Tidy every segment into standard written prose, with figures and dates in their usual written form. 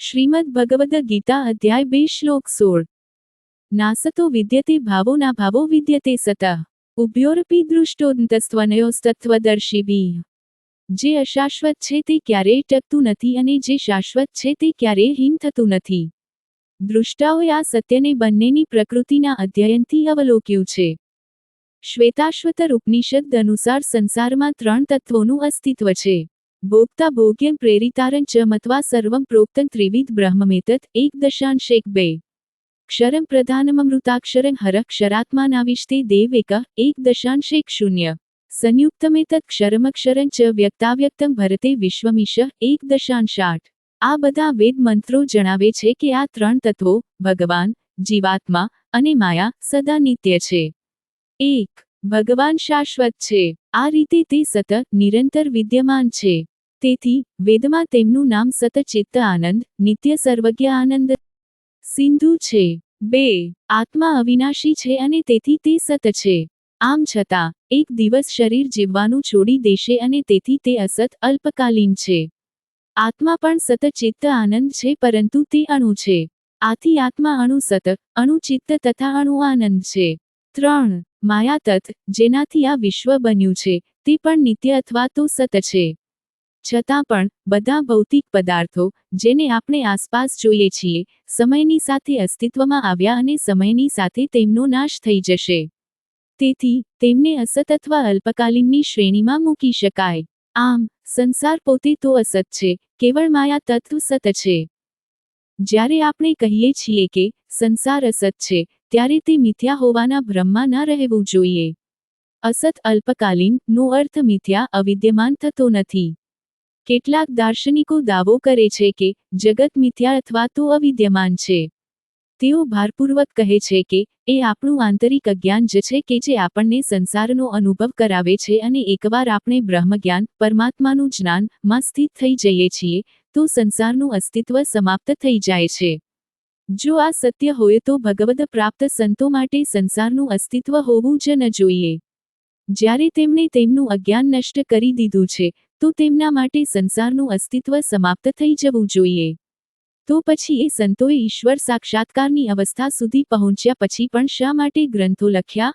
શ્રીમદ્ ભગવદ ગીતા અધ્યાય 2 શ્લોક 16 નાસતો વિદ્યતે ભાવો ના ભાવો વિદ્યતે સતઃ ઉભયોરપી દૃષ્ટોંતસ્ત્વનયોસ્તત્વદર્શિભિઃ। જે અશાશ્વત છે તે ક્યારેય ટકતું નથી અને જે શાશ્વત છે તે ક્યારેય હીન થતું નથી। દૃષ્ટાઓએ આ સત્યને બંનેની પ્રકૃતિના અધ્યયનથી અવલોક્યું છે। શ્વેતાશ્વતર ઉપનિષદ અનુસાર સંસારમાં 3 તત્વોનું અસ્તિત્વ છે। ભોક્તા ભોગ્યં પ્રેરિતારં ચ મત્વા સર્વં પ્રોક્તં ત્રિવિધ બ્રહ્મમેતત 1.2 ક્ષરં પ્રધાનમમૃતાક્ષરં હરઃ ક્ષરાત્માનાવિષ્ટે દેવૈક 1.0 સંયુક્તમેતત ક્ષરમક્ષરં ચ વ્યક્તાવ્યક્તં ભરતે વિશ્વમીશ 1.8। આ બધા વેદ મંત્રો જણાવે છે કે આ 3 તત્વો ભગવાન, જીવાત્મા અને માયા સદા નિત્ય છે। 1. ભગવાન શાશ્વત છે। આ રીતે તે સતત નિરંતર વિદ્યમાન છે। તેથી વેદમાં તેમનું નામ સતચિત્ત આનંદ, નિત્ય સર્વજ્ઞ આનંદ સિંધુ છે। 2. આત્મા અવિનાશી છે અને તેથી તે સત છે। આમ છતાં એક દિવસ શરીર જીવવાનું છોડી દેશે અને તેથી તે અસત અલ્પકાલીન છે। આત્મા પણ સતચિત્ત આનંદ છે પરંતુ તે અણુ છે। આથી આત્મા અણુ સત, અણુ ચિત્ત તથા અણુ આનંદ છે। 3. માયા તત્વ, જેનાથી આ વિશ્વ બન્યું છે, તે પણ નિત્ય અથવા તો સત છે। છતાં પણ બધા ભૌતિક પદાર્થો, જેને આપણે આસપાસ જોઈએ છીએ, સમયની સાથે અસ્તિત્વમાં આવ્યા અને સમયની સાથે તેમનો નાશ થઈ જશે। તેથી તેમને અસત અથવા અલ્પકાલીનની શ્રેણીમાં મૂકી શકાય। આમ સંસાર પોતે તો અસત છે, કેવળ માયા તત્વ સત છે। જ્યારે આપણે કહીએ છીએ કે સંસાર અસત છે, ત્યારે તે મિથ્યા હોવાના ભ્રમમાં ન રહેવું જોઈએ। અસત અલ્પકાલીન નો અર્થ મિથ્યા અવિદ્યમાન થતો નથી। કેટલાક દાર્શનિકો દાવો કરે છે કે જગત મિથ્યા અથવા તો અવિદ્યમાન છે। તેઓ ભારપૂર્વક કહે છે કે એ આપણું આંતરિક અજ્ઞાન જ છે કે જે આપણને સંસારનો અનુભવ કરાવે છે અને એકવાર આપણે બ્રહ્મજ્ઞાન, પરમાત્માનું જ્ઞાન માં સ્થિત થઈ જઈએ છીએ તો સંસારનું અસ્તિત્વ સમાપ્ત થઈ જાય છે। જો આ સત્ય હોય તો ભગવદ પ્રાપ્ત સંતો માટે સંસારનું અસ્તિત્વ હોવું જ ન જોઈએ। જ્યારે તેમણે તેમનું અજ્ઞાન નષ્ટ કરી દીધું છે તો તેમના માટે સંસારનું અસ્તિત્વ સમાપ્ત થઈ જવું જોઈએ। તો પછી એ સંતોએ ઈશ્વર સાક્ષાત્કારની અવસ્થા સુધી પહોંચ્યા પછી પણ શા માટે ગ્રંથો લખ્યા?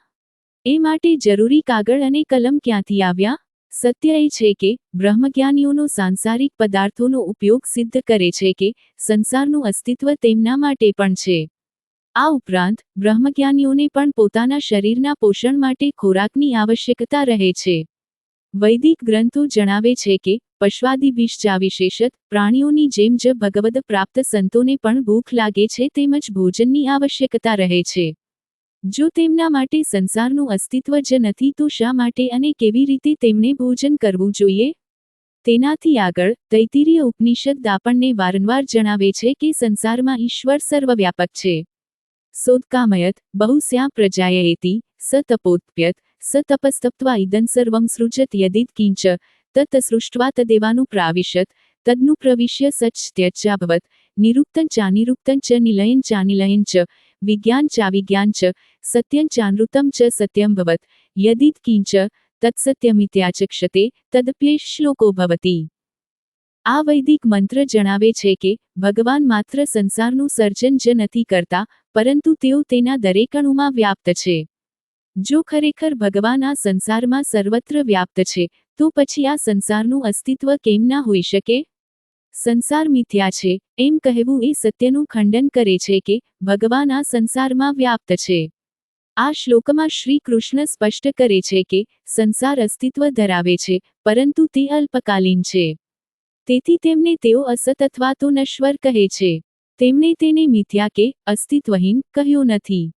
એ માટે જરૂરી કાગળ અને કલમ ક્યાંથી આવ્યા? સત્ય એ છે કે બ્રહ્મજ્ઞાનીઓનો સાંસારિક પદાર્થોનો ઉપયોગ સિદ્ધ કરે છે કે સંસારનું અસ્તિત્વ તેમના માટે પણ છે। આ ઉપરાંત બ્રહ્મજ્ઞાનીઓને પણ પોતાના શરીરના પોષણ માટે ખોરાકની આવશ્યકતા રહે છે। વૈદિક ગ્રંથો જણાવે છે કે પશ્વાદિભિશ્ચાવિશેષત પ્રાણીઓની જેમ જ ભગવદ પ્રાપ્ત સંતોને પણ ભૂખ લાગે છે તેમજ ભોજનની આવશ્યકતા રહે છે। જો તેમના માટે સંસારનું અસ્તિત્વ જ નથી તો શા માટે અને કેવી રીતે તેમને ભોજન કરવું જોઈએ? તેનાથી આગળ તૈત્તિરીય ઉપનિષદ આપણને વારંવાર જણાવે છે કે સંસારમાં ઈશ્વર સર્વવ્યાપક છે। સોદકામયત બહુસ્યા પ્રજાયએતિ સ તપોત્પ્યત સ તપસ્તપ્ત્વા ઇદં સર્વં સૃજત યદિત કિંચ તત સૃષ્ટ્વા તદેવાનું પ્રાવિશત તદનું પ્રવિશ્ય સચ્ત્યજાભવત નિરુક્तं ચાનિરુક્तं ચ નિલયં ચાનિલયં ચ વિજ્ઞાન ચાવિજ્ઞાન ચ સત્યં ચાનૃतं ચ સત્યં ભવત યદિત કિંચ તત્સત્યમિત્યાચક્ષતે તદપ્યેષ શ્લોકો ભવતિ। આ વૈદિક મંત્ર જણાવે છે કે ભગવાન માત્ર સંસારનું સર્જન જ નથી કરતા, પરંતુ તેઓ તેના દરેક અણુમાં વ્યાપ્ત છે। જો ખરેખર ભગવાન આ સંસારમાં સર્વત્ર વ્યાપ્ત છે, તો પછી આ સંસારનું અસ્તિત્વ કેમ ના હોઈ શકે? સંસાર મિથ્યા છે એમ કહેવું એ સત્યનું ખંડન કરે છે કે ભગવાન આ સંસારમાં વ્યાપ્ત છે। આ શ્લોકમાં શ્રી કૃષ્ણ સ્પષ્ટ કરે છે કે સંસાર અસ્તિત્વ ધરાવે છે, પરંતુ તે અલ્પકાલીન છે। તેથી તેમને તેઓ અસત અથવા તો નશ્વર કહે છે। તેમણે તેને મિથ્યા કે અસ્તિત્વહીન કહ્યો નથી।